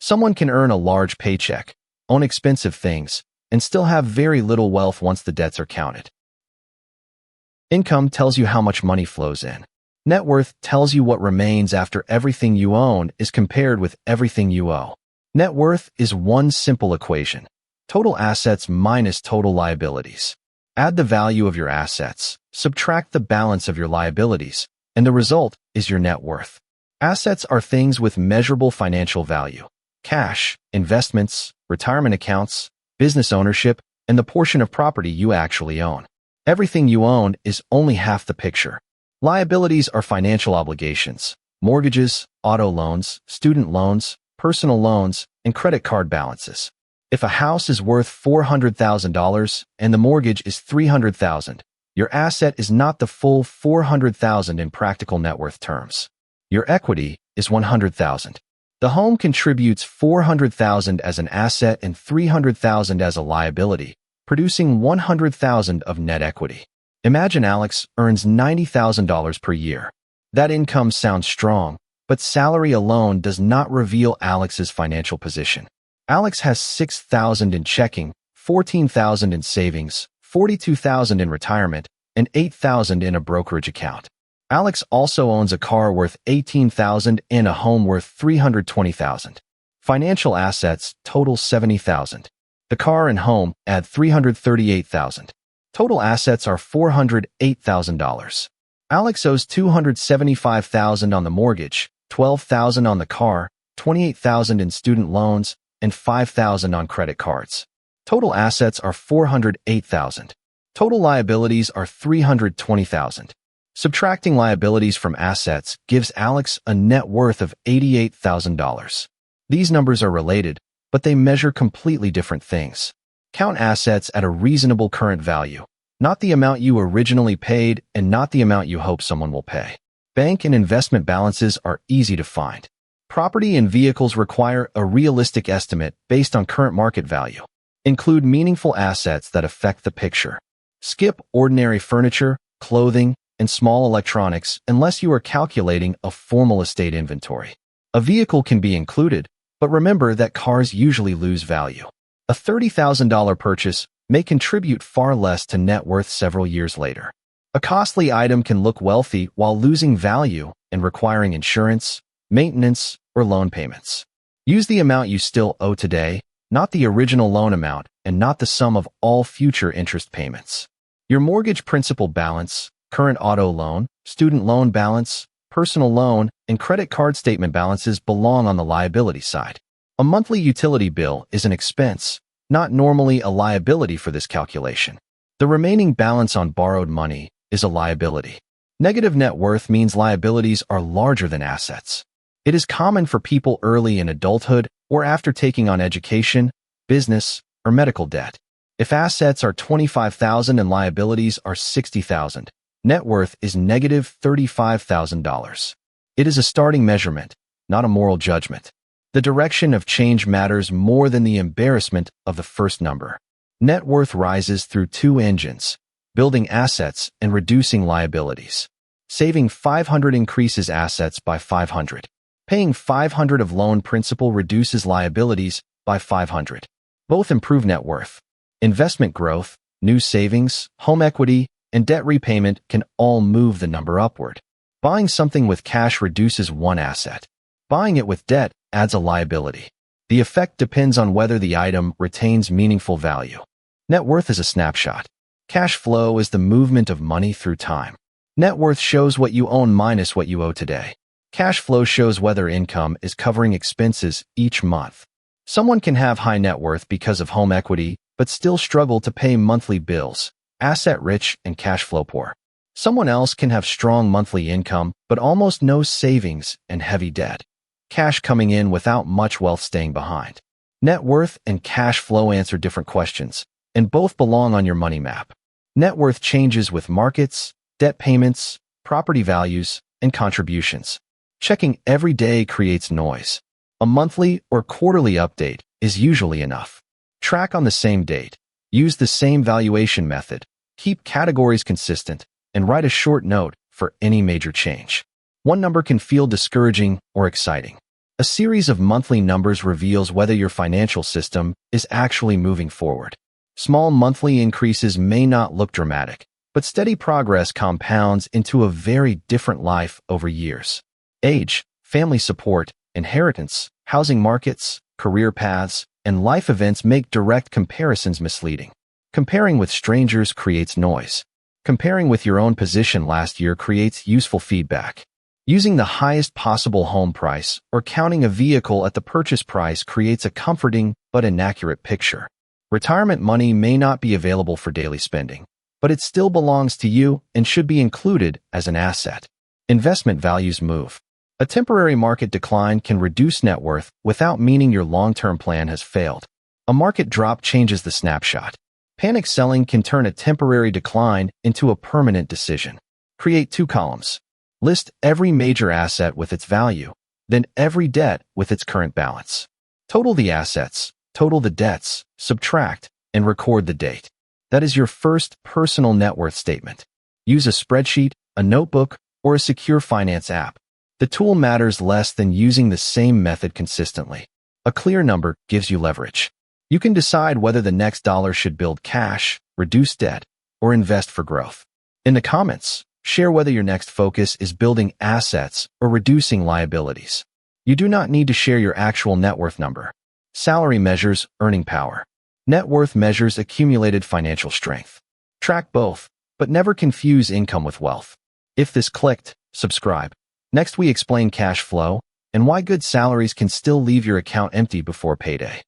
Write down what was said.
Someone can earn a large paycheck, own expensive things, and still have very little wealth once the debts are counted. Income tells you how much money flows in. Net worth tells you what remains after everything you own is compared with everything you owe. Net worth is one simple equation: total assets minus total liabilities. Add the value of your assets, subtract the balance of your liabilities, and the result is your net worth. Assets are things with measurable financial value: cash, investments, retirement accounts, business ownership, and the portion of property you actually own. Everything you own is only half the picture. Liabilities are financial obligations: mortgages, auto loans, student loans, personal loans, and credit card balances. If a house is worth $400,000 and the mortgage is $300,000, your asset is not the full $400,000 in practical net worth terms. Your equity is $100,000. The home contributes $400,000 as an asset and $300,000 as a liability, producing $100,000 of net equity. Imagine Alex earns $90,000 per year. That income sounds strong, but salary alone does not reveal Alex's financial position. Alex has $6,000 in checking, $14,000 in savings, $42,000 in retirement, and $8,000 in a brokerage account. Alex also owns a car worth $18,000 and a home worth $320,000. Financial assets total $70,000. The car and home add $338,000. Total assets are $408,000. Alex owes $275,000 on the mortgage, $12,000 on the car, $28,000 in student loans, and $5,000 on credit cards. Total assets are $408,000. Total liabilities are $320,000. Subtracting liabilities from assets gives Alex a net worth of $88,000. These numbers are related, but they measure completely different things. Count assets at a reasonable current value, not the amount you originally paid and not the amount you hope someone will pay. Bank and investment balances are easy to find. Property and vehicles require a realistic estimate based on current market value. Include meaningful assets that affect the picture. Skip ordinary furniture, clothing, and small electronics unless you are calculating a formal estate inventory. A vehicle can be included, but remember that cars usually lose value. A $30,000 purchase may contribute far less to net worth several years later. A costly item can look wealthy while losing value and requiring insurance, maintenance, or loan payments. Use the amount you still owe today, not the original loan amount, and not the sum of all future interest payments. Your mortgage principal balance, current auto loan, student loan balance, personal loan, and credit card statement balances belong on the liability side. A monthly utility bill is an expense, not normally a liability for this calculation. The remaining balance on borrowed money is a liability. Negative net worth means liabilities are larger than assets. It is common for people early in adulthood or after taking on education, business, or medical debt. If assets are $25,000 and liabilities are $60,000, net worth is negative $35,000. It is a starting measurement, not a moral judgment. The direction of change matters more than the embarrassment of the first number. Net worth rises through two engines: building assets and reducing liabilities. Saving $500 increases assets by $500. Paying $500 of loan principal reduces liabilities by $500. Both improve net worth. Investment growth, new savings, home equity, and debt repayment can all move the number upward. Buying something with cash reduces one asset. Buying it with debt adds a liability. The effect depends on whether the item retains meaningful value. Net worth is a snapshot. Cash flow is the movement of money through time. Net worth shows what you own minus what you owe today. Cash flow shows whether income is covering expenses each month. Someone can have high net worth because of home equity, but still struggle to pay monthly bills, asset-rich and cash flow poor. Someone else can have strong monthly income, but almost no savings and heavy debt. Cash coming in without much wealth staying behind. Net worth and cash flow answer different questions, and both belong on your money map. Net worth changes with markets, debt payments, property values, and contributions. Checking every day creates noise. A monthly or quarterly update is usually enough. Track on the same date. Use the same valuation method. Keep categories consistent, and write a short note for any major change. One number can feel discouraging or exciting. A series of monthly numbers reveals whether your financial system is actually moving forward. Small monthly increases may not look dramatic, but steady progress compounds into a very different life over years. Age, family support, inheritance, housing markets, career paths, and life events make direct comparisons misleading. Comparing with strangers creates noise. Comparing with your own position last year creates useful feedback. Using the highest possible home price or counting a vehicle at the purchase price creates a comforting but inaccurate picture. Retirement money may not be available for daily spending, but it still belongs to you and should be included as an asset. Investment values move. A temporary market decline can reduce net worth without meaning your long-term plan has failed. A market drop changes the snapshot. Panic selling can turn a temporary decline into a permanent decision. Create 2 columns. List every major asset with its value, then every debt with its current balance. Total the assets, total the debts, subtract, and record the date. That is your first personal net worth statement. Use a spreadsheet, a notebook, or a secure finance app. The tool matters less than using the same method consistently. A clear number gives you leverage. You can decide whether the next dollar should build cash, reduce debt, or invest for growth. In the comments, share whether your next focus is building assets or reducing liabilities. You do not need to share your actual net worth number. Salary measures earning power. Net worth measures accumulated financial strength. Track both, but never confuse income with wealth. If this clicked, subscribe. Next we explain cash flow and why good salaries can still leave your account empty before payday.